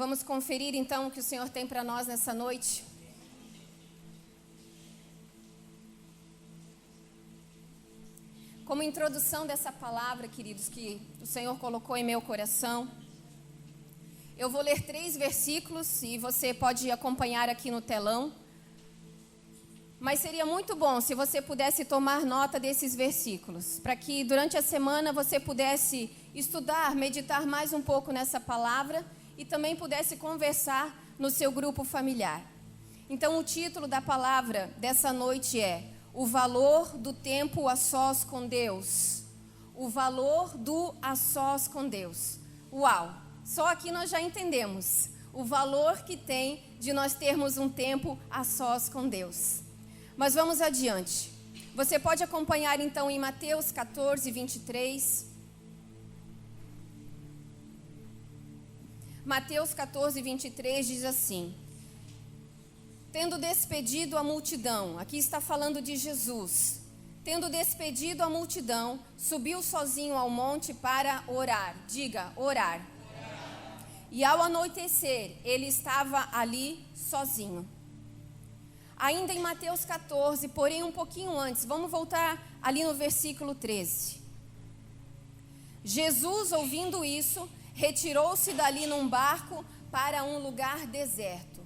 Vamos conferir então o que o Senhor tem para nós nessa noite. Como introdução dessa palavra, queridos, que o Senhor colocou em meu coração, eu vou ler 3 versículos e você pode acompanhar aqui no telão. Mas seria muito bom se você pudesse tomar nota desses versículos, para que durante a semana você pudesse estudar, meditar mais um pouco nessa palavra e também pudesse conversar no seu grupo familiar. Então, o título da palavra dessa noite é O Valor do Tempo a Sós com Deus. O valor do a sós com Deus. Uau! Só aqui nós já entendemos o valor que tem de nós termos um tempo a sós com Deus. Mas vamos adiante. Você pode acompanhar então em Mateus 14, 23. Mateus 14, 23 diz assim: Tendo despedido a multidão, aqui está falando de Jesus. Tendo despedido a multidão, subiu sozinho ao monte para orar. Diga, orar. E ao anoitecer, ele estava ali sozinho. Ainda em Mateus 14, porém um pouquinho antes, vamos voltar ali no versículo 13. Jesus, ouvindo isso, retirou-se dali num barco para um lugar deserto.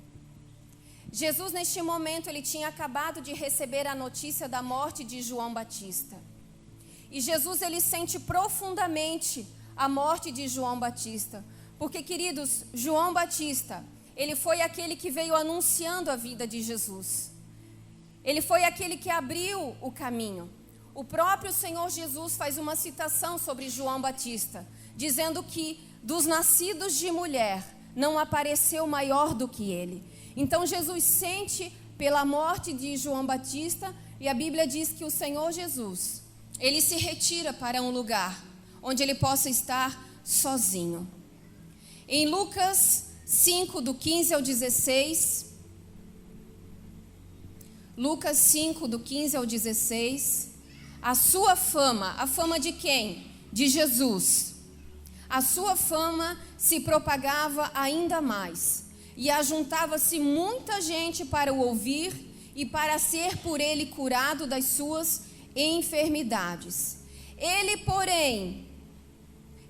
Jesus, neste momento, ele tinha acabado de receber a notícia da morte de João Batista. E Jesus, ele sente profundamente a morte de João Batista. Porque, queridos, João Batista, ele foi aquele que veio anunciando a vida de Jesus. Ele foi aquele que abriu o caminho. O próprio Senhor Jesus faz uma citação sobre João Batista, dizendo que dos nascidos de mulher não apareceu maior do que ele. Então Jesus sente pela morte de João Batista e a Bíblia diz que o Senhor Jesus, ele se retira para um lugar onde ele possa estar sozinho. Em Lucas 5, do 15 ao 16, Lucas 5, do 15 ao 16, a sua fama, a fama de quem? De Jesus. A sua fama se propagava ainda mais, e ajuntava-se muita gente para o ouvir e para ser por ele curado das suas enfermidades. Ele, porém,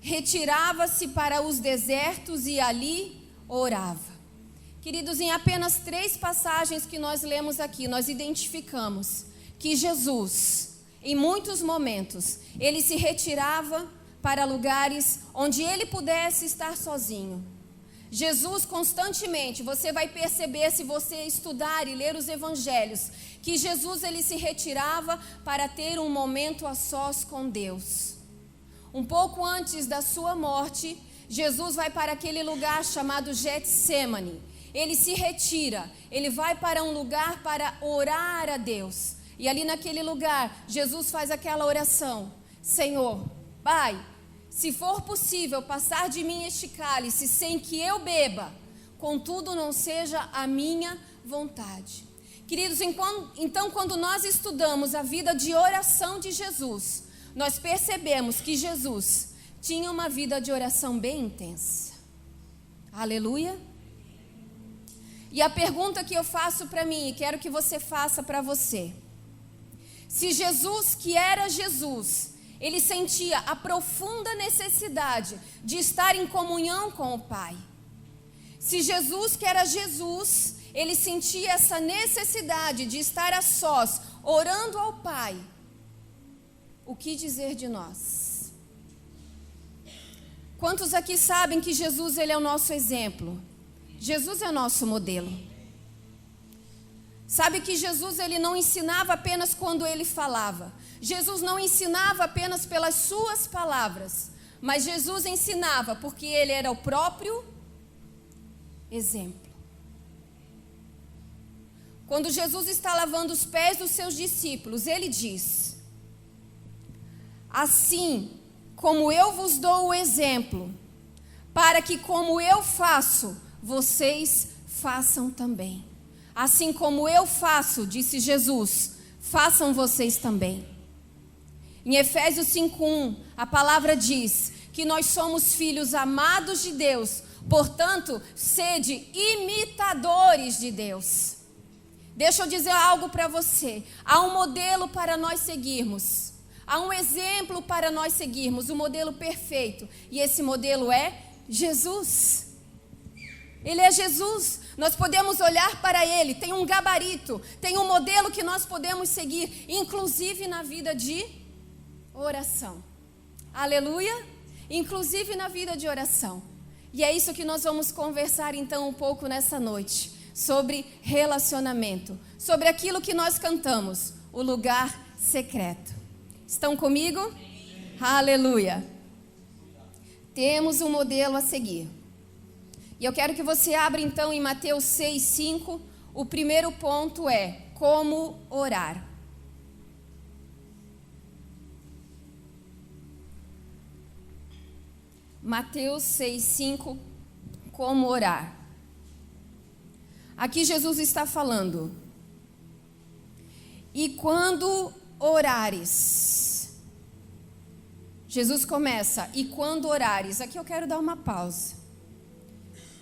retirava-se para os desertos e ali orava. Queridos, em apenas 3 passagens que nós lemos aqui, nós identificamos que Jesus, em muitos momentos, ele se retirava para lugares onde ele pudesse estar sozinho. Jesus constantemente, você vai perceber se você estudar e ler os evangelhos, que Jesus ele se retirava para ter um momento a sós com Deus. Um pouco antes da sua morte, Jesus vai para aquele lugar chamado Getsêmani. Ele se retira, ele vai para um lugar para orar a Deus. E ali naquele lugar, Jesus faz aquela oração: Senhor, Pai, se for possível passar de mim este cálice sem que eu beba, contudo não seja a minha vontade. Queridos, então quando nós estudamos a vida de oração de Jesus, nós percebemos que Jesus tinha uma vida de oração bem intensa. Aleluia. E a pergunta que eu faço para mim, e quero que você faça para você: se Jesus, que era Jesus, ele sentia a profunda necessidade de estar em comunhão com o Pai. Se Jesus, que era Jesus, ele sentia essa necessidade de estar a sós, orando ao Pai, o que dizer de nós? Quantos aqui sabem que Jesus ele é o nosso exemplo? Jesus é o nosso modelo. Sabe que Jesus ele não ensinava apenas quando ele falava. Jesus não ensinava apenas pelas suas palavras, mas Jesus ensinava porque ele era o próprio exemplo. Quando Jesus está lavando os pés dos seus discípulos, ele diz: assim como eu vos dou o exemplo, para que como eu faço, vocês façam também. Assim como eu faço, disse Jesus, façam vocês também. Em Efésios 5:1, a palavra diz que nós somos filhos amados de Deus, Portanto, sede imitadores de Deus. Deixa eu dizer algo para você. Há um modelo para nós seguirmos. Há um exemplo para nós seguirmos, o modelo perfeito. E esse modelo é Jesus. Ele é Jesus. Nós podemos olhar para Ele, tem um gabarito, tem um modelo que nós podemos seguir, inclusive na vida de oração. Aleluia! Inclusive na vida de oração. E é isso que nós vamos conversar então um pouco nessa noite, sobre relacionamento, sobre aquilo que nós cantamos, o lugar secreto. Estão comigo? Aleluia! Temos um modelo a seguir. E eu quero que você abra então em Mateus 6:5. O primeiro ponto é como orar. Mateus 6:5, como orar. Aqui Jesus está falando. E quando orares. Jesus começa, e quando orares. Aqui eu quero dar uma pausa.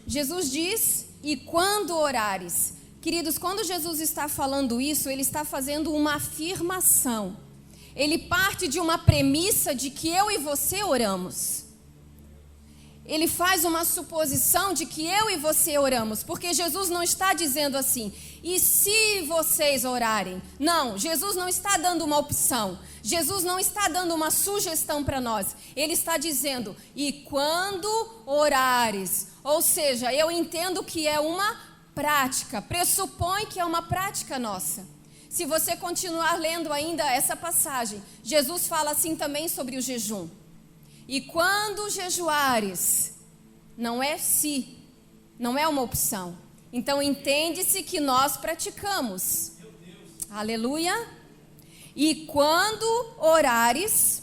Jesus diz, e quando orares. Queridos, quando Jesus está falando isso, ele está fazendo uma afirmação. Ele parte de uma premissa de que eu e você oramos. Ele faz uma suposição de que eu e você oramos, porque Jesus não está dizendo assim, e se vocês orarem? Não, Jesus não está dando uma opção, Jesus não está dando uma sugestão para nós, Ele está dizendo, e quando orares? Ou seja, eu entendo que é uma prática, pressupõe que é uma prática nossa. Se você continuar lendo ainda essa passagem, Jesus fala assim também sobre o jejum. E quando jejuares, não é se, não é uma opção. Então entende-se que nós praticamos. Aleluia. E quando orares,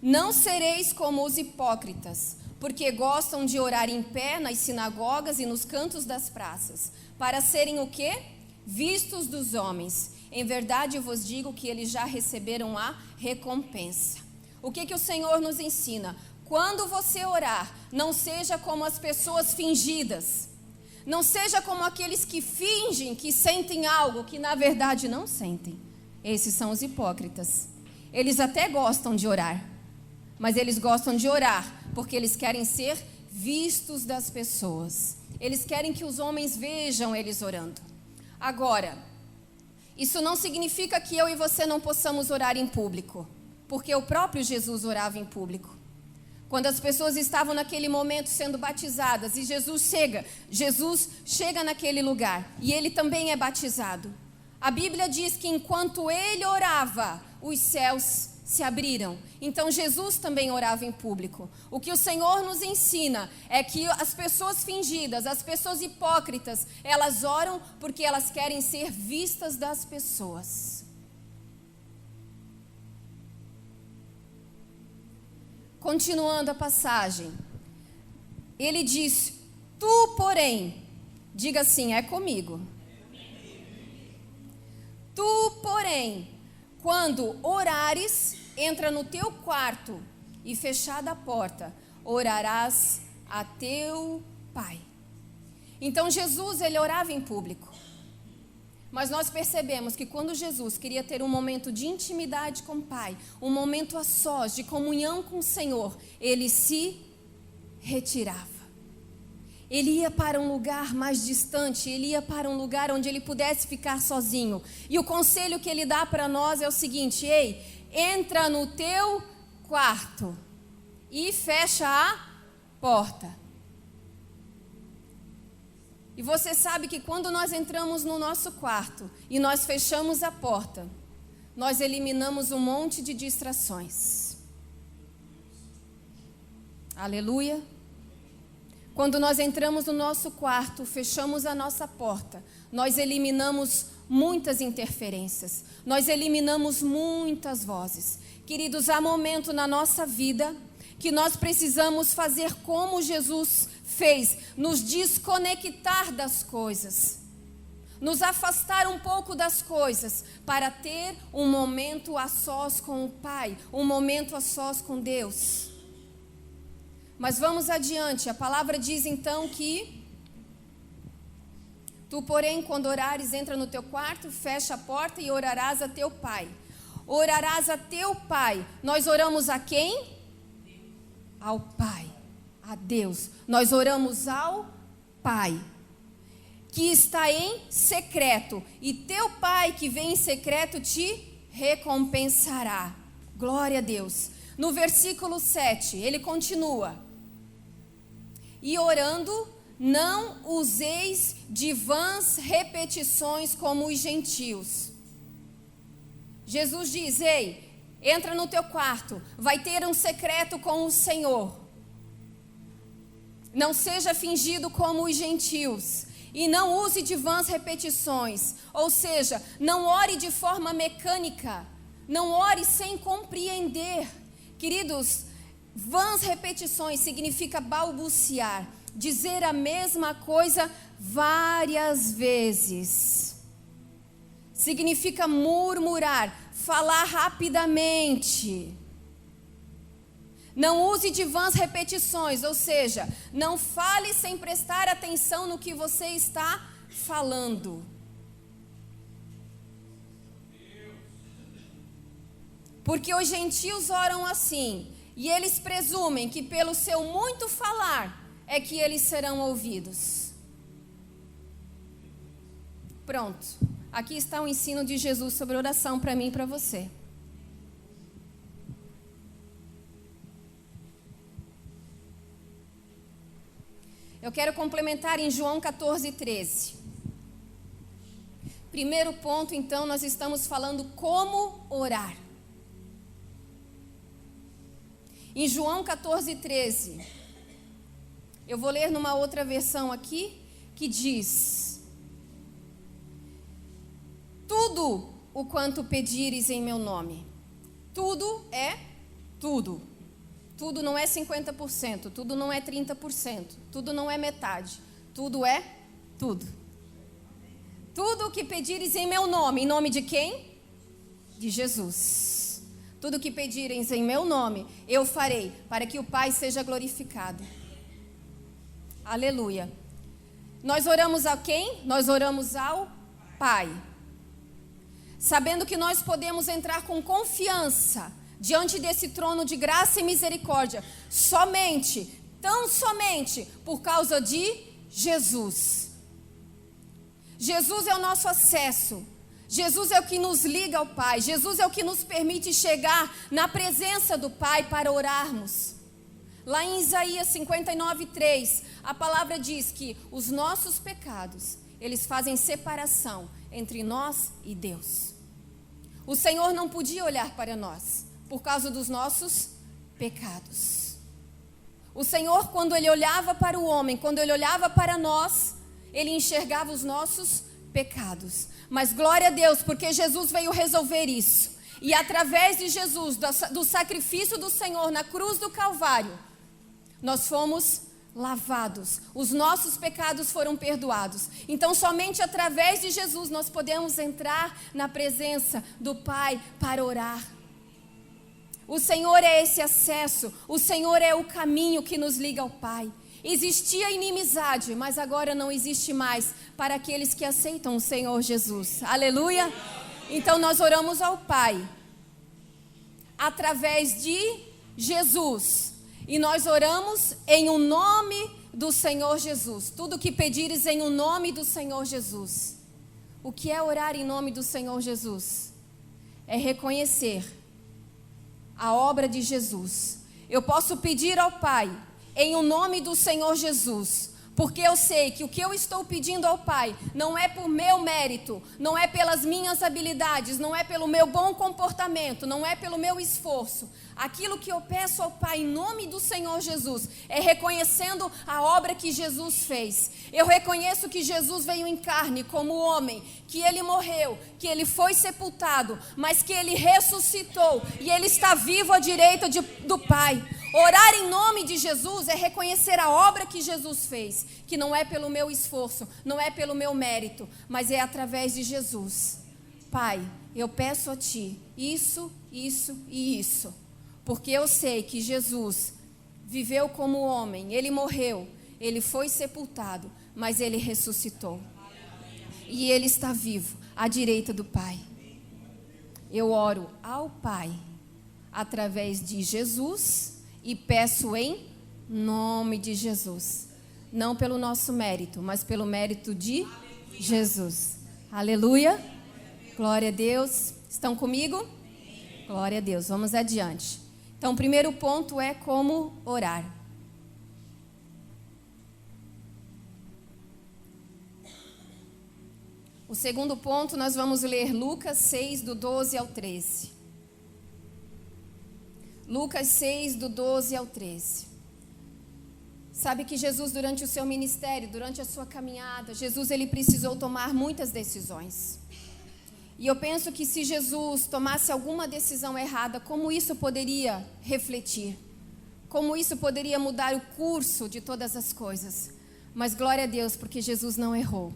não sereis como os hipócritas, porque gostam de orar em pé nas sinagogas e nos cantos das praças, para serem o quê? Vistos dos homens. Em verdade eu vos digo que eles já receberam a recompensa. O que o Senhor nos ensina? Quando você orar, não seja como as pessoas fingidas. Não seja como aqueles que fingem que sentem algo que na verdade não sentem. Esses são os hipócritas. Eles até gostam de orar, mas eles gostam de orar porque eles querem ser vistos das pessoas. Eles querem que os homens vejam eles orando. Agora, isso não significa que eu e você não possamos orar em público. Porque o próprio Jesus orava em público. Quando as pessoas estavam naquele momento sendo batizadas e Jesus chega naquele lugar e ele também é batizado. A Bíblia diz que enquanto ele orava, os céus se abriram. Então Jesus também orava em público. O que o Senhor nos ensina é que as pessoas fingidas, as pessoas hipócritas, elas oram porque elas querem ser vistas das pessoas. Continuando a passagem, ele diz, tu, porém, diga assim, é comigo. Tu, porém, quando orares, entra no teu quarto e fechada a porta, orarás a teu Pai. Então Jesus, ele orava em público. Mas nós percebemos que quando Jesus queria ter um momento de intimidade com o Pai, um momento a sós, de comunhão com o Senhor, ele se retirava. Ele ia para um lugar mais distante, ele ia para um lugar onde ele pudesse ficar sozinho. E o conselho que ele dá para nós é o seguinte, ei, entra no teu quarto e fecha a porta. E você sabe que quando nós entramos no nosso quarto e nós fechamos a porta, nós eliminamos um monte de distrações. Aleluia. Quando nós entramos no nosso quarto, fechamos a nossa porta, nós eliminamos muitas interferências, nós eliminamos muitas vozes. Queridos, há momento na nossa vida que nós precisamos fazer como Jesus fez, nos desconectar das coisas, nos afastar um pouco das coisas, para ter um momento a sós com o Pai, um momento a sós com Deus. Mas vamos adiante. A palavra diz então que tu, porém, quando orares, entra no teu quarto, fecha a porta e orarás a teu pai. Orarás a teu pai. Nós oramos a quem? Ao Pai, a Deus. Nós oramos ao Pai, que está em secreto. E teu Pai que vem em secreto te recompensará. Glória a Deus. No versículo 7, ele continua: e orando, não useis de vãs repetições como os gentios. Jesus diz: ei, entra no teu quarto, vai ter um secreto com o Senhor. Não seja fingido como os gentios. E não use de vãs repetições. Ou seja, não ore de forma mecânica. Não ore sem compreender. Queridos, vãs repetições significa balbuciar, dizer a mesma coisa várias vezes. Significa murmurar, falar rapidamente. Não use de vãs repetições, ou seja, não fale sem prestar atenção no que você está falando. Porque os gentios oram assim, e eles presumem que pelo seu muito falar é que eles serão ouvidos. Pronto, aqui está o ensino de Jesus sobre oração para mim e para você. Eu quero complementar em João 14:13. Primeiro ponto, então, nós estamos falando como orar. Em João 14:13, eu vou ler numa outra versão aqui, que diz: tudo o quanto pedires em meu nome. Tudo é tudo. Tudo não é 50%, tudo não é 30%, tudo não é metade, tudo é tudo. Tudo o que pedires em meu nome, em nome de quem? De Jesus. Tudo o que pedires em meu nome, eu farei, para que o Pai seja glorificado. Aleluia. Nós oramos a quem? Nós oramos ao Pai. Sabendo que nós podemos entrar com confiança diante desse trono de graça e misericórdia, somente, tão somente, por causa de Jesus. Jesus é o nosso acesso. Jesus é o que nos liga ao Pai. Jesus é o que nos permite chegar na presença do Pai para orarmos. Lá em Isaías 59:3, a palavra diz que os nossos pecados, eles fazem separação entre nós e Deus. O Senhor não podia olhar para nós por causa dos nossos pecados. O Senhor, quando Ele olhava para o homem, quando Ele olhava para nós, Ele enxergava os nossos pecados. Mas glória a Deus, porque Jesus veio resolver isso. E através de Jesus, do sacrifício do Senhor na cruz do Calvário, nós fomos lavados. Os nossos pecados foram perdoados. Então somente através de Jesus nós podemos entrar na presença do Pai para orar. O Senhor é esse acesso, o Senhor é o caminho que nos liga ao Pai. Existia inimizade, mas agora não existe mais para aqueles que aceitam o Senhor Jesus. Aleluia! Então nós oramos ao Pai através de Jesus. E nós oramos em o nome do Senhor Jesus. Tudo que pedires em o nome do Senhor Jesus. O que é orar em nome do Senhor Jesus? É reconhecer a obra de Jesus. Eu posso pedir ao Pai em o nome do Senhor Jesus, porque eu sei que o que eu estou pedindo ao Pai não é por meu mérito, não é pelas minhas habilidades, não é pelo meu bom comportamento, não é pelo meu esforço. Aquilo que eu peço ao Pai em nome do Senhor Jesus é reconhecendo a obra que Jesus fez. Eu reconheço que Jesus veio em carne como homem, que Ele morreu, que Ele foi sepultado, mas que Ele ressuscitou e Ele está vivo à direita do Pai. Orar em nome de Jesus é reconhecer a obra que Jesus fez, que não é pelo meu esforço, não é pelo meu mérito, mas é através de Jesus. Pai, eu peço a Ti isso, isso e isso, porque eu sei que Jesus viveu como homem, ele morreu, ele foi sepultado, mas ele ressuscitou. E ele está vivo, à direita do Pai. Eu oro ao Pai, através de Jesus, e peço em nome de Jesus. Não pelo nosso mérito, mas pelo mérito de Jesus. Aleluia. Glória a Deus. Estão comigo? Glória a Deus. Vamos adiante. Então, o primeiro ponto é como orar. O segundo ponto, nós vamos ler Lucas 6, do 12 ao 13. Lucas 6, do 12 ao 13. Sabe que Jesus, durante o seu ministério, durante a sua caminhada, Jesus ele precisou tomar muitas decisões. E eu penso que se Jesus tomasse alguma decisão errada, como isso poderia refletir? Como isso poderia mudar o curso de todas as coisas? Mas glória a Deus, porque Jesus não errou.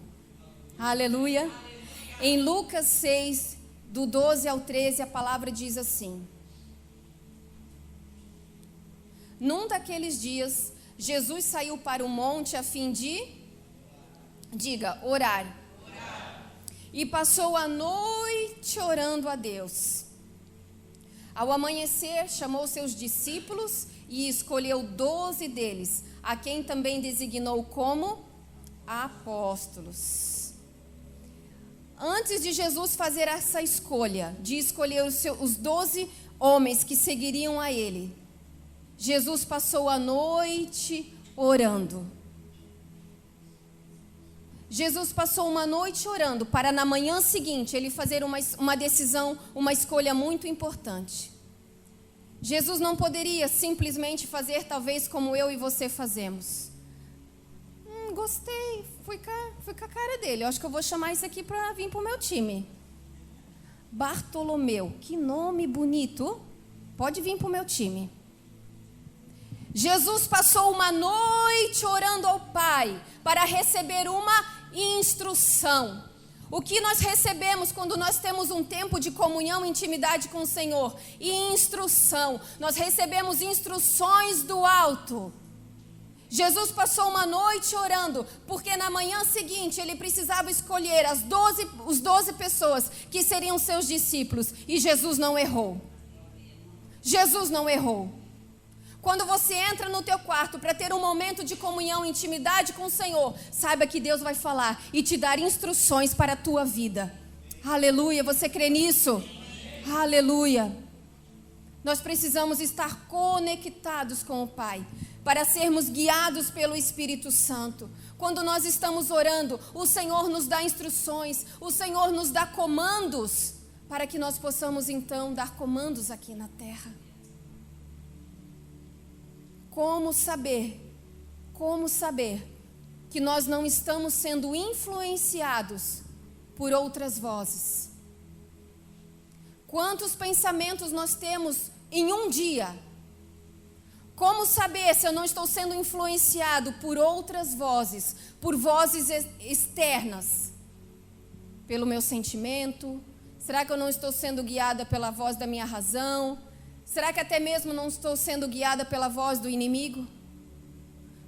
Aleluia. Em Lucas 6, do 12 ao 13, a palavra diz assim: Num daqueles dias, Jesus saiu para o monte a fim de, orar. E passou a noite orando a Deus. Ao amanhecer, chamou seus discípulos e escolheu 12 deles, a quem também designou como apóstolos. Antes de Jesus fazer essa escolha, de escolher os 12 homens que seguiriam a ele, Jesus passou a noite orando. Jesus passou uma noite orando para na manhã seguinte ele fazer uma decisão, uma escolha muito importante. Jesus não poderia simplesmente fazer talvez como eu e você fazemos. Gostei, fui com a cara dele. Eu acho que eu vou chamar isso aqui para vir para o meu time. Bartolomeu, que nome bonito. Pode vir para o meu time. Jesus passou uma noite orando ao Pai para receber uma instrução. O que nós recebemos quando nós temos um tempo de comunhão e intimidade com o Senhor? Instrução. Nós recebemos instruções do alto. Jesus passou uma noite orando, porque na manhã seguinte ele precisava escolher os 12 pessoas que seriam seus discípulos. E Jesus não errou. Jesus não errou. Quando você entra no teu quarto para ter um momento de comunhão e intimidade com o Senhor, saiba que Deus vai falar e te dar instruções para a tua vida. Aleluia, você crê nisso? Aleluia. Nós precisamos estar conectados com o Pai, para sermos guiados pelo Espírito Santo. Quando nós estamos orando, o Senhor nos dá instruções, o Senhor nos dá comandos, para que nós possamos então dar comandos aqui na terra. Como saber que nós não estamos sendo influenciados por outras vozes? Quantos pensamentos nós temos em um dia? Como saber se eu não estou sendo influenciado por outras vozes, por vozes externas? Pelo meu sentimento? Será que eu não estou sendo guiada pela voz da minha razão? Será que até mesmo não estou sendo guiada pela voz do inimigo?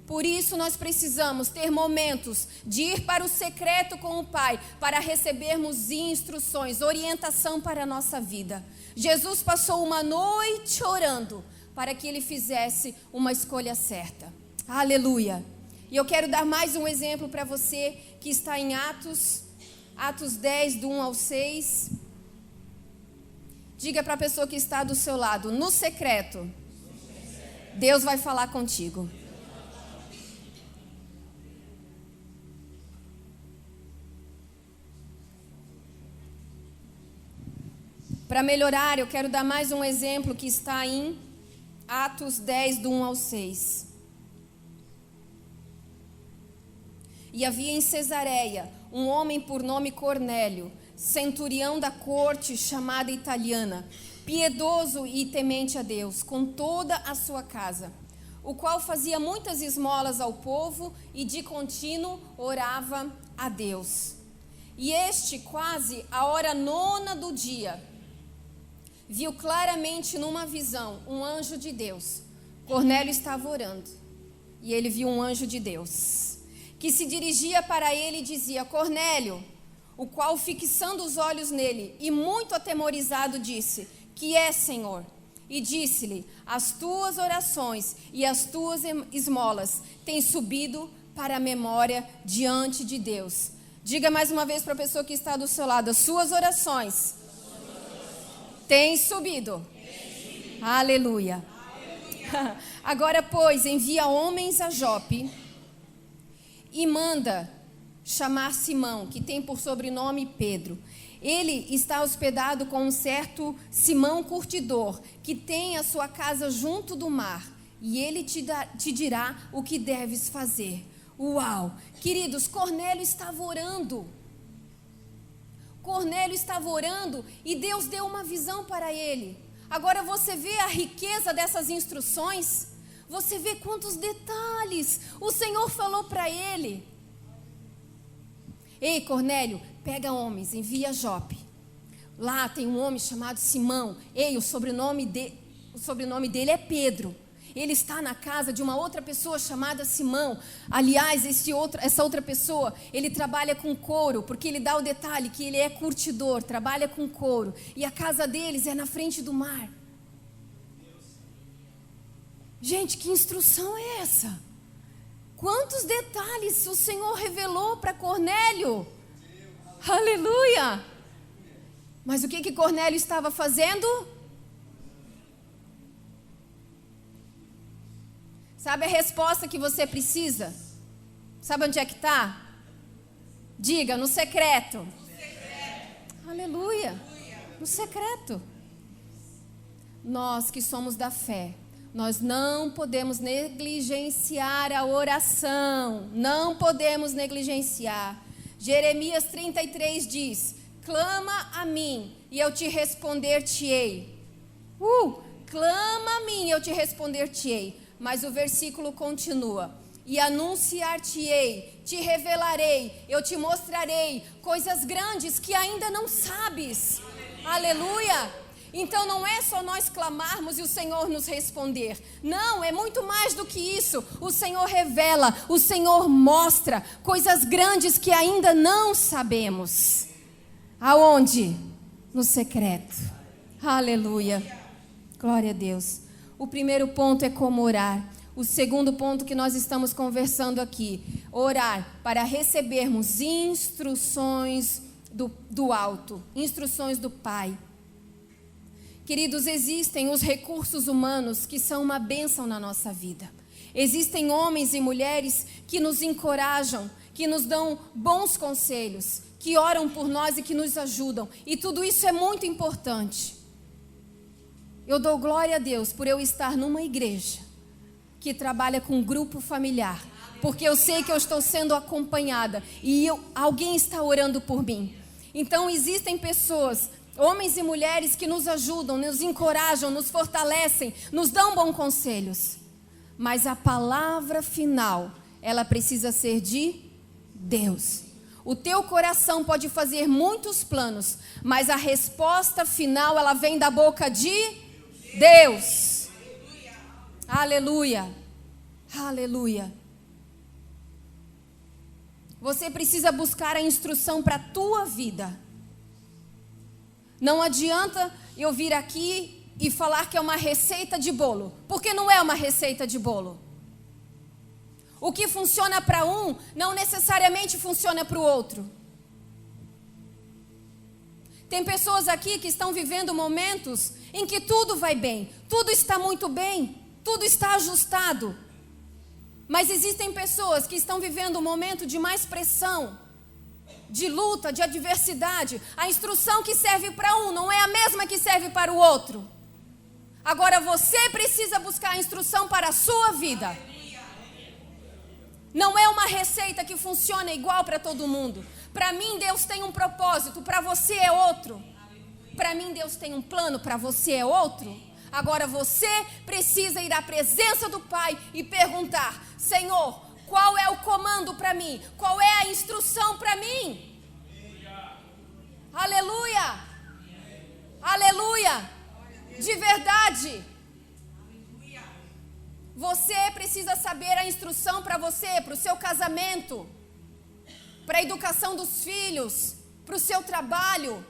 Por isso nós precisamos ter momentos de ir para o secreto com o Pai, para recebermos instruções, orientação para a nossa vida. Jesus passou uma noite orando, para que ele fizesse uma escolha certa. Aleluia. E eu quero dar mais um exemplo para você que está em Atos 10, do 1 ao 6. Diga para a pessoa que está do seu lado, no secreto, Deus vai falar contigo. Para melhorar, eu quero dar mais um exemplo que está em Atos 10, do 1 ao 6. E havia em Cesareia um homem por nome Cornélio, centurião da corte chamada italiana, piedoso e temente a Deus, com toda a sua casa, o qual fazia muitas esmolas ao povo e de contínuo orava a Deus. E este, quase à hora 9ª do dia, viu claramente numa visão um anjo de Deus, Cornélio estava orando e ele viu um anjo de Deus que se dirigia para ele e dizia: Cornélio, o qual, fixando os olhos nele e muito atemorizado, disse: Que é, Senhor? E disse-lhe: As tuas orações e as tuas esmolas têm subido para a memória diante de Deus. Diga mais uma vez para a pessoa que está do seu lado: as suas orações têm subido. Aleluia. Agora, pois, envia homens a Jope e manda chamar Simão, que tem por sobrenome Pedro. Ele está hospedado com um certo Simão curtidor, que tem a sua casa junto do mar, e ele te dirá o que deves fazer. Uau! Queridos, Cornélio estava orando. Cornélio estava orando e Deus deu uma visão para ele. Agora você vê a riqueza dessas instruções? Você vê quantos detalhes o Senhor falou para ele. Ei, Cornélio, pega homens, envia a Jope. Lá tem um homem chamado Simão. Ei, o sobrenome dele é Pedro. Ele está na casa de uma outra pessoa chamada Simão. Aliás, essa outra pessoa, ele trabalha com couro, porque ele dá o detalhe que ele é curtidor, trabalha com couro. E a casa deles é na frente do mar. Gente, que instrução é essa? Quantos detalhes o Senhor revelou para Cornélio? Aleluia! Mas o que Cornélio estava fazendo? Sabe a resposta que você precisa? Sabe onde é que está? Diga, no secreto. Aleluia! No secreto. Nós que somos da fé, nós não podemos negligenciar a oração. Não podemos negligenciar. Jeremias 33 diz: clama a mim e eu te responder-te-ei. Clama a mim e eu te responder-te-ei. Mas o versículo continua: e anunciar-te-ei, te revelarei, eu te mostrarei coisas grandes que ainda não sabes. Aleluia! Então não é só nós clamarmos e o Senhor nos responder. Não, é muito mais do que isso. O Senhor revela, o Senhor mostra coisas grandes que ainda não sabemos. Aonde? No secreto. Aleluia. Glória a Deus. O primeiro ponto é como orar. O segundo ponto que nós estamos conversando aqui: orar para recebermos instruções do alto, instruções do Pai. Queridos, existem os recursos humanos que são uma bênção na nossa vida. Existem homens e mulheres que nos encorajam, que nos dão bons conselhos, que oram por nós e que nos ajudam. E tudo isso é muito importante. Eu dou glória a Deus por eu estar numa igreja que trabalha com um grupo familiar, porque eu sei que eu estou sendo acompanhada e alguém está orando por mim. Então existem pessoas, homens e mulheres, que nos ajudam, nos encorajam, nos fortalecem, nos dão bons conselhos. Mas a palavra final, ela precisa ser de Deus. O teu coração pode fazer muitos planos, mas a resposta final, ela vem da boca de Deus. Aleluia. Aleluia. Você precisa buscar a instrução para a tua vida. Não adianta eu vir aqui e falar que é uma receita de bolo, porque não é uma receita de bolo. O que funciona para um, não necessariamente funciona para o outro. Tem pessoas aqui que estão vivendo momentos em que tudo vai bem, tudo está muito bem, tudo está ajustado. Mas existem pessoas que estão vivendo um momento de mais pressão, de luta, de adversidade. A instrução que serve para um não é a mesma que serve para o outro. Agora você precisa buscar a instrução para a sua vida. Não é uma receita que funciona igual para todo mundo. Para mim Deus tem um propósito, para você é outro. Para mim Deus tem um plano, para você é outro. Agora você precisa ir à presença do Pai e perguntar: Senhor, qual é o comando para mim? Qual é a instrução para mim? Aleluia! Aleluia! De verdade. Você precisa saber a instrução para você, para o seu casamento, para a educação dos filhos, para o seu trabalho.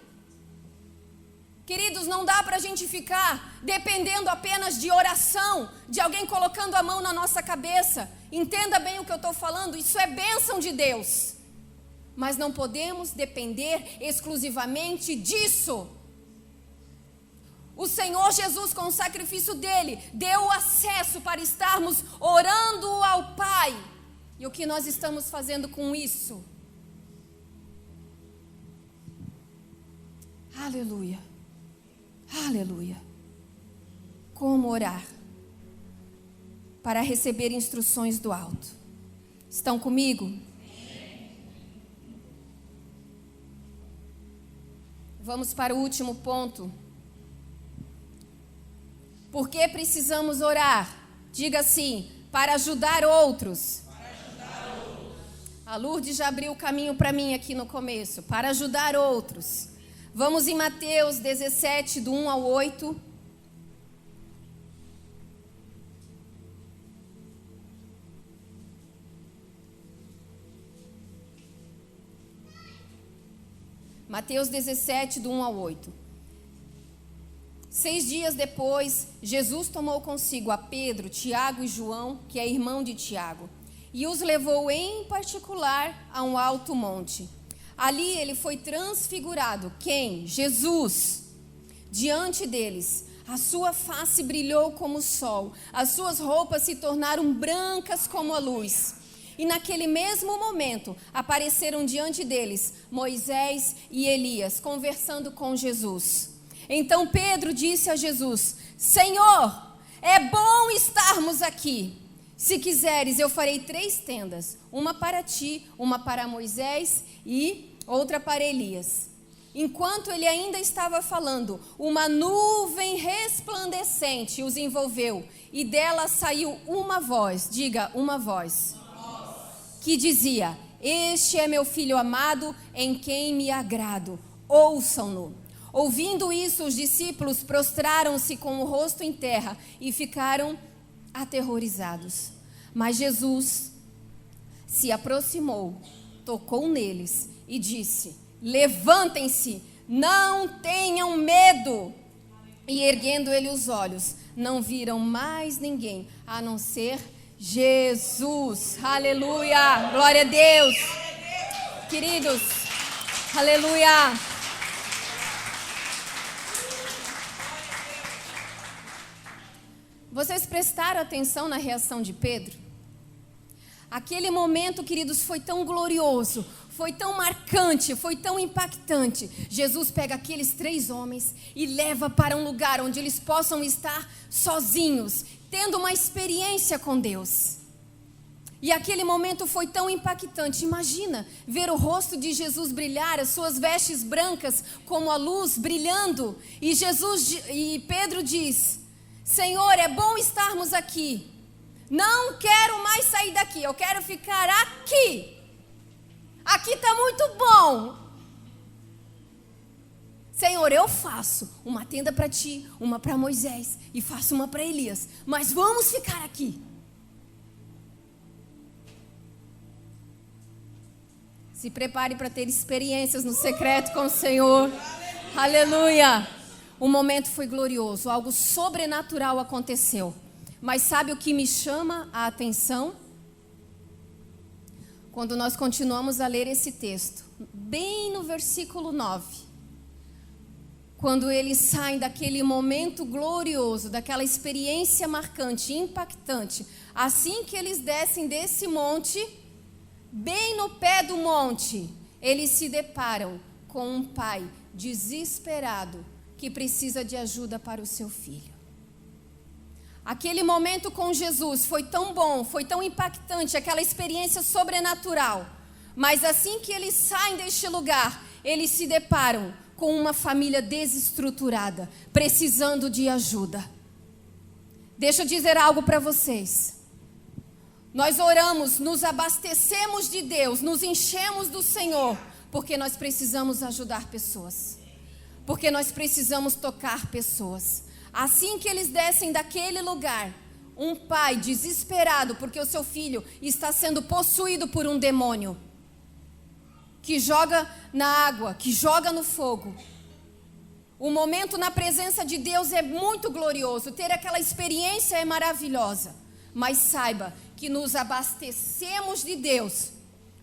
Queridos, não dá para a gente ficar dependendo apenas de oração, de alguém colocando a mão na nossa cabeça. Entenda bem o que eu estou falando, isso é bênção de Deus. Mas não podemos depender exclusivamente disso. O Senhor Jesus, com o sacrifício dele, deu o acesso para estarmos orando ao Pai. E o que nós estamos fazendo com isso? Aleluia. Aleluia. Como orar para receber instruções do alto? Estão comigo? Vamos para o último ponto. Por que precisamos orar? Diga assim: para ajudar outros. A Lourdes já abriu o caminho para mim aqui no começo. Para ajudar outros. Vamos em Mateus 17, do 1 ao 8. Mateus 17, do 1 ao 8. 6 dias depois, Jesus tomou consigo a Pedro, Tiago e João, que é irmão de Tiago, e os levou em particular a um alto monte. Ali ele foi transfigurado. Quem? Jesus. Diante deles, a sua face brilhou como o sol, as suas roupas se tornaram brancas como a luz. E naquele mesmo momento, apareceram diante deles Moisés e Elias, conversando com Jesus. Então Pedro disse a Jesus: Senhor, é bom estarmos aqui. Se quiseres, eu farei 3 tendas, uma para ti, uma para Moisés e outra para Elias. Enquanto ele ainda estava falando, uma nuvem resplandecente os envolveu, e dela saiu uma voz, diga, uma voz, que dizia: Este é meu filho amado, em quem me agrado, ouçam-no. Ouvindo isso, os discípulos prostraram-se com o rosto em terra e ficaram aterrorizados. Mas Jesus se aproximou, tocou neles e disse: Levantem-se, não tenham medo. E erguendo ele os olhos, não viram mais ninguém a não ser Jesus. Aleluia, glória a Deus. Queridos, aleluia. Vocês prestaram atenção na reação de Pedro? Aquele momento, queridos, foi tão glorioso, foi tão marcante, foi tão impactante. Jesus pega aqueles 3 homens e leva para um lugar onde eles possam estar sozinhos, tendo uma experiência com Deus. E aquele momento foi tão impactante. Imagina ver o rosto de Jesus brilhar, as suas vestes brancas como a luz brilhando. E Pedro diz: Senhor, é bom estarmos aqui. Não quero mais sair daqui, eu quero ficar aqui. Aqui está muito bom. Senhor, eu faço uma tenda para ti, uma para Moisés e faço uma para Elias. Mas vamos ficar aqui. Se prepare para ter experiências no secreto com o Senhor. Aleluia. O momento foi glorioso, algo sobrenatural aconteceu. Mas sabe o que me chama a atenção? Quando nós continuamos a ler esse texto, bem no versículo 9. Quando eles saem daquele momento glorioso, daquela experiência marcante, impactante, assim que eles descem desse monte, bem no pé do monte, eles se deparam com um pai desesperado, que precisa de ajuda para o seu filho. Aquele momento com Jesus foi tão bom, foi tão impactante, aquela experiência sobrenatural. Mas assim que eles saem deste lugar, eles se deparam com uma família desestruturada, precisando de ajuda. Deixa eu dizer algo para vocês. Nós oramos, nos abastecemos de Deus, nos enchemos do Senhor, porque nós precisamos ajudar pessoas. Porque nós precisamos tocar pessoas. Assim que eles descem daquele lugar, um pai desesperado porque o seu filho está sendo possuído por um demônio, que joga na água, que joga no fogo. O momento na presença de Deus é muito glorioso, ter aquela experiência é maravilhosa. Mas saiba que nos abastecemos de Deus,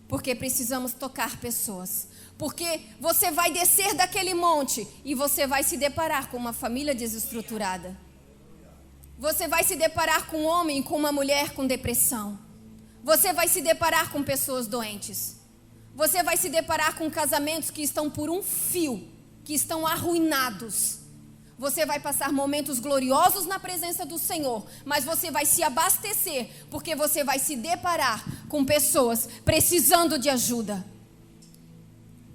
porque precisamos tocar pessoas. Porque você vai descer daquele monte e você vai se deparar com uma família desestruturada. Você vai se deparar com um homem, com uma mulher com depressão. Você vai se deparar com pessoas doentes. Você vai se deparar com casamentos que estão por um fio, que estão arruinados. Você vai passar momentos gloriosos na presença do Senhor, mas você vai se abastecer, porque você vai se deparar com pessoas precisando de ajuda.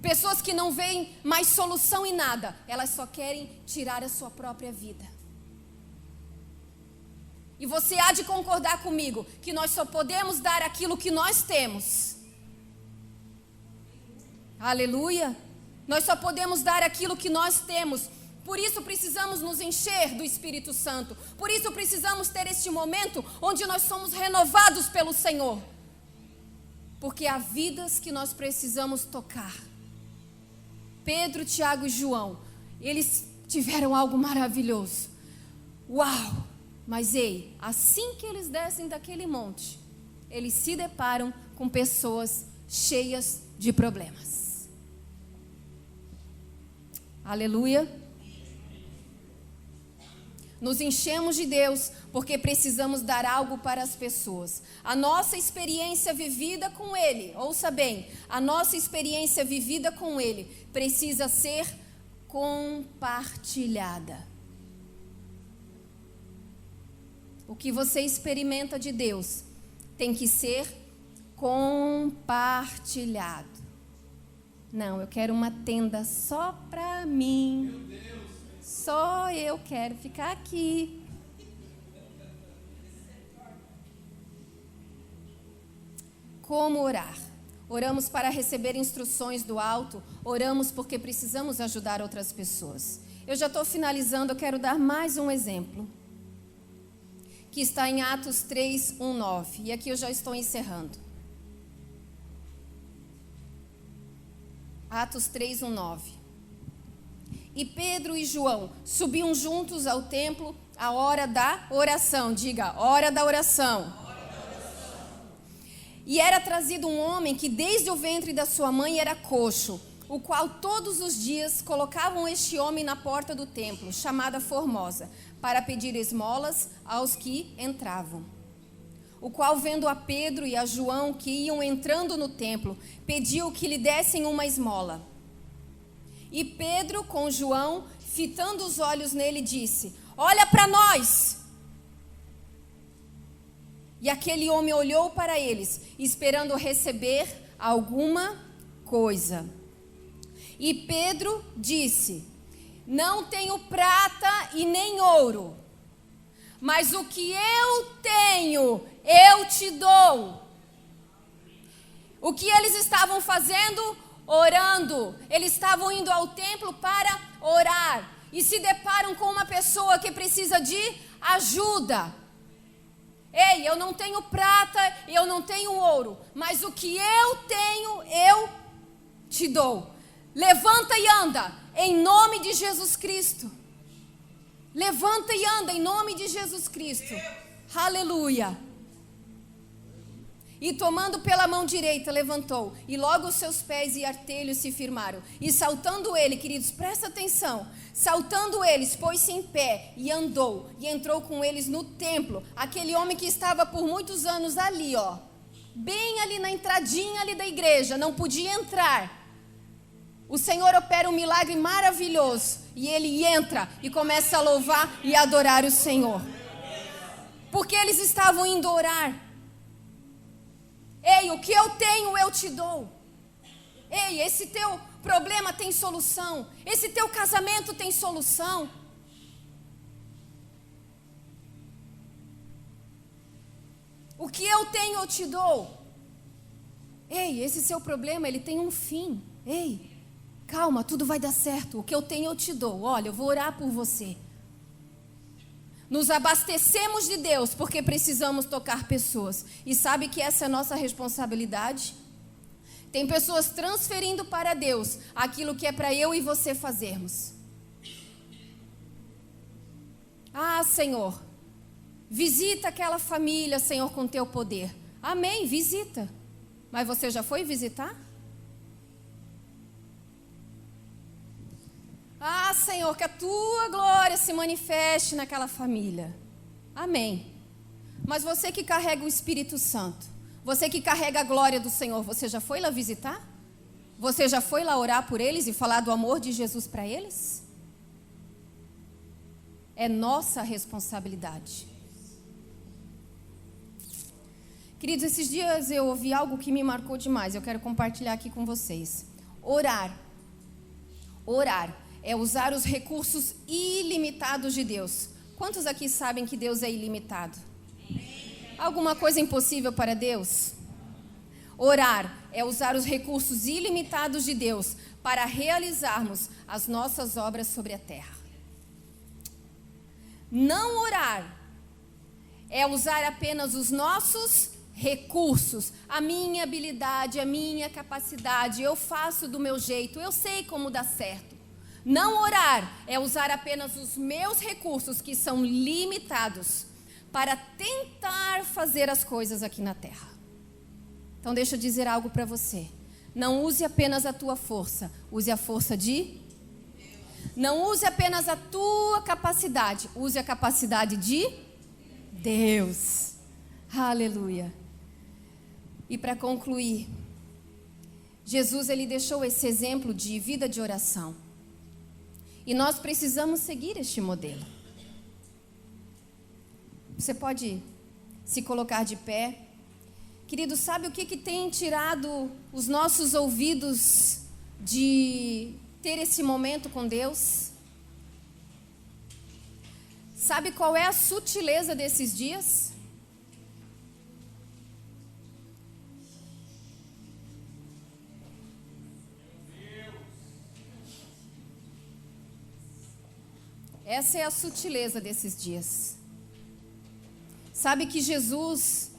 Pessoas que não veem mais solução em nada, elas só querem tirar a sua própria vida. E você há de concordar comigo que nós só podemos dar aquilo que nós temos. Aleluia! Nós só podemos dar aquilo que nós temos. Por isso precisamos nos encher do Espírito Santo. Por isso precisamos ter este momento onde nós somos renovados pelo Senhor. Porque há vidas que nós precisamos tocar. Pedro, Tiago e João, eles tiveram algo maravilhoso. Uau! Mas ei, assim que eles descem daquele monte, eles se deparam com pessoas cheias de problemas. Aleluia! Nos enchemos de Deus porque precisamos dar algo para as pessoas. A nossa experiência vivida com Ele, ouça bem, a nossa experiência vivida com Ele precisa ser compartilhada. O que você experimenta de Deus tem que ser compartilhado. Não, eu quero uma tenda só para mim. Só eu quero ficar aqui. Como orar? Oramos para receber instruções do alto. Oramos porque precisamos ajudar outras pessoas. Eu já estou finalizando, eu quero dar mais um exemplo. Que está em Atos 3, 1, 9. E aqui eu já estou encerrando. Atos 3, 1, 9. E Pedro e João subiam juntos ao templo à hora da oração. Diga, hora da oração. E era trazido um homem que desde o ventre da sua mãe era coxo, o qual todos os dias colocavam este homem na porta do templo, chamada Formosa, para pedir esmolas aos que entravam. O qual, vendo a Pedro e a João que iam entrando no templo, pediu que lhe dessem uma esmola. E Pedro, com João, fitando os olhos nele, disse: olha para nós! E aquele homem olhou para eles, esperando receber alguma coisa. E Pedro disse: não tenho prata e nem ouro, mas o que eu tenho, eu te dou. O que eles estavam fazendo? Orando. Eles estavam indo ao templo para orar. E se deparam com uma pessoa que precisa de ajuda. Ei, eu não tenho prata, eu não tenho ouro, mas o que eu tenho, eu te dou. Levanta e anda, em nome de Jesus Cristo. Levanta e anda, em nome de Jesus Cristo. Aleluia. E tomando pela mão direita, levantou, e logo os seus pés e artelhos se firmaram. E saltando ele, queridos, presta atenção, saltando eles, pôs-se em pé e andou, e entrou com eles no templo. Aquele homem que estava por muitos anos ali, ó, bem ali na entradinha ali da igreja, não podia entrar. O Senhor opera um milagre maravilhoso, e ele entra e começa a louvar e adorar o Senhor. Porque eles estavam indo orar. Ei, o que eu tenho, eu te dou. Ei, esse teu problema tem solução. Esse teu casamento tem solução. O que eu tenho, eu te dou. Ei, esse seu problema, ele tem um fim. Ei, calma, tudo vai dar certo. O que eu tenho, eu te dou. Olha, eu vou orar por você. Nos abastecemos de Deus porque precisamos tocar pessoas. E sabe que essa é a nossa responsabilidade? Tem pessoas transferindo para Deus aquilo que é para eu e você fazermos. Ah, Senhor, visita aquela família, Senhor, com teu poder. Amém, visita. Mas você já foi visitar? Ah, Senhor, que a tua glória se manifeste naquela família. Amém. Mas você que carrega o Espírito Santo, você que carrega a glória do Senhor, você já foi lá visitar? Você já foi lá orar por eles e falar do amor de Jesus para eles? É nossa responsabilidade. Queridos, esses dias eu ouvi algo que me marcou demais. Eu quero compartilhar aqui com vocês. Orar é usar os recursos ilimitados de Deus. Quantos aqui sabem que Deus é ilimitado? Alguma coisa impossível para Deus? Orar é usar os recursos ilimitados de Deus para realizarmos as nossas obras sobre a terra. Não orar é usar apenas os nossos recursos, a minha habilidade, a minha capacidade, eu faço do meu jeito, eu sei como dá certo. Não orar é usar apenas os meus recursos, que são limitados, para tentar fazer as coisas aqui na terra. Então deixa eu dizer algo para você. Não use apenas a tua força, use a força de Deus. Não use apenas a tua capacidade, use a capacidade de Deus. Aleluia. E para concluir, Jesus ele deixou esse exemplo de vida de oração. E nós precisamos seguir este modelo. Você pode se colocar de pé. Querido, sabe o que tem tirado os nossos ouvidos de ter esse momento com Deus? Sabe qual é a sutileza desses dias? Essa é a sutileza desses dias. Sabe que Jesus,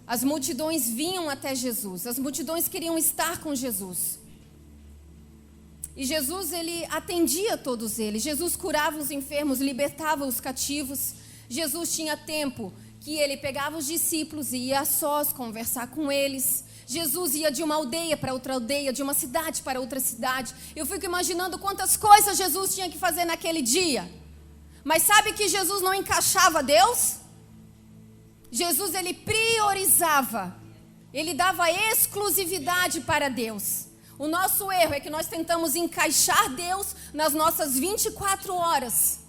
as multidões vinham até Jesus, as multidões queriam estar com Jesus. E Jesus, ele atendia todos eles. Jesus curava os enfermos, libertava os cativos. Jesus tinha tempo que ele pegava os discípulos e ia a sós conversar com eles. Jesus ia de uma aldeia para outra aldeia, de uma cidade para outra cidade. Eu fico imaginando quantas coisas Jesus tinha que fazer naquele dia. Mas sabe que Jesus não encaixava Deus? Jesus, ele priorizava. Ele dava exclusividade para Deus. O nosso erro é que nós tentamos encaixar Deus nas nossas 24 horas.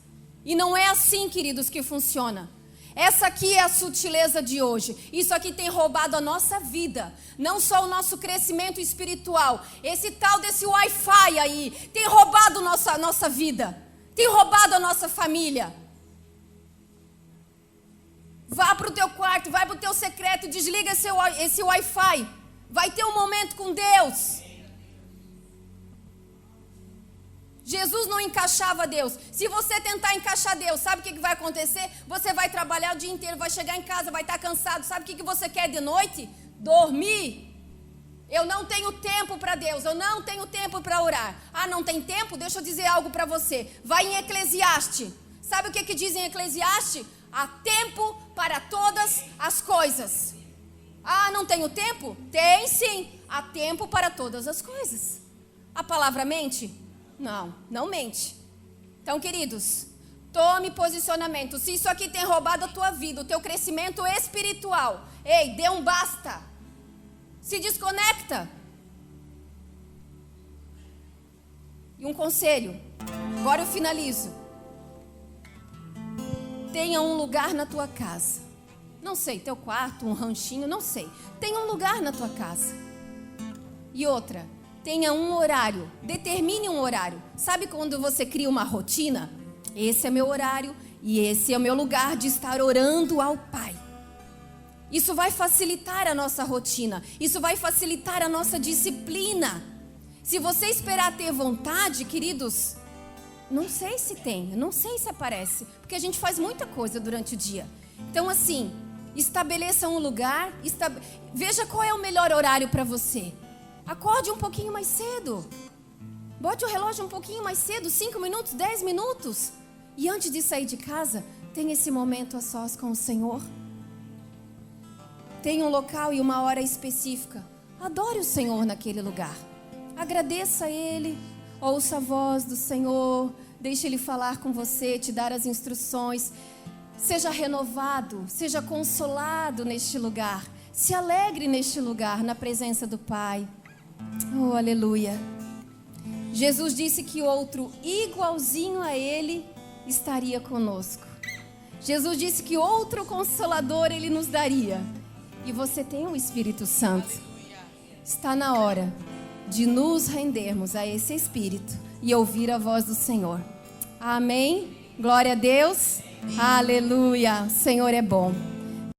E não é assim, queridos, que funciona. Essa aqui é a sutileza de hoje. Isso aqui tem roubado a nossa vida. Não só o nosso crescimento espiritual. Esse tal desse Wi-Fi aí tem roubado nossa vida. Tem roubado a nossa família. Vá para o teu quarto, vai para o teu secreto, desliga esse Wi-Fi. Vai ter um momento com Deus. Jesus não encaixava Deus. Se você tentar encaixar Deus, sabe o que vai acontecer? Você vai trabalhar o dia inteiro, vai chegar em casa, vai estar cansado. Sabe o que você quer de noite? Dormir. Eu não tenho tempo para Deus, eu não tenho tempo para orar. Ah, não tem tempo? Deixa eu dizer algo para você. Vai em Eclesiastes. Sabe o que diz em Eclesiastes? Há tempo para todas as coisas. Ah, não tenho tempo? Tem sim. Há tempo para todas as coisas. A palavra mente? Não, não mente. Então, queridos, tome posicionamento. Se isso aqui tem roubado a tua vida, o teu crescimento espiritual, ei, dê um basta. Se desconecta. E um conselho, agora eu finalizo. Tenha um lugar na tua casa. Não sei, teu quarto, um ranchinho, não sei. Tenha um lugar na tua casa. E outra, tenha um horário, determine um horário. Sabe quando você cria uma rotina? Esse é meu horário e esse é o meu lugar de estar orando ao Pai. Isso vai facilitar a nossa rotina, isso vai facilitar a nossa disciplina. Se você esperar ter vontade, queridos, Não sei se tem, não sei se aparece, porque a gente faz muita coisa durante o dia. Então, assim, estabeleça um lugar, veja qual é o melhor horário para você. Acorde um pouquinho mais cedo. Bote o relógio um pouquinho mais cedo, 5 minutos, 10 minutos. E antes de sair de casa, tenha esse momento a sós com o Senhor. Tenha um local e uma hora específica. Adore o Senhor naquele lugar. Agradeça a Ele. Ouça a voz do Senhor. Deixe Ele falar com você, te dar as instruções. Seja renovado, seja consolado neste lugar. Se alegre neste lugar, na presença do Pai. Oh, aleluia. Jesus disse que outro igualzinho a Ele estaria conosco. Jesus disse que outro Consolador Ele nos daria. E você tem o Espírito Santo. Está na hora de nos rendermos a esse Espírito e ouvir a voz do Senhor. Amém? Glória a Deus. Aleluia. O Senhor é bom.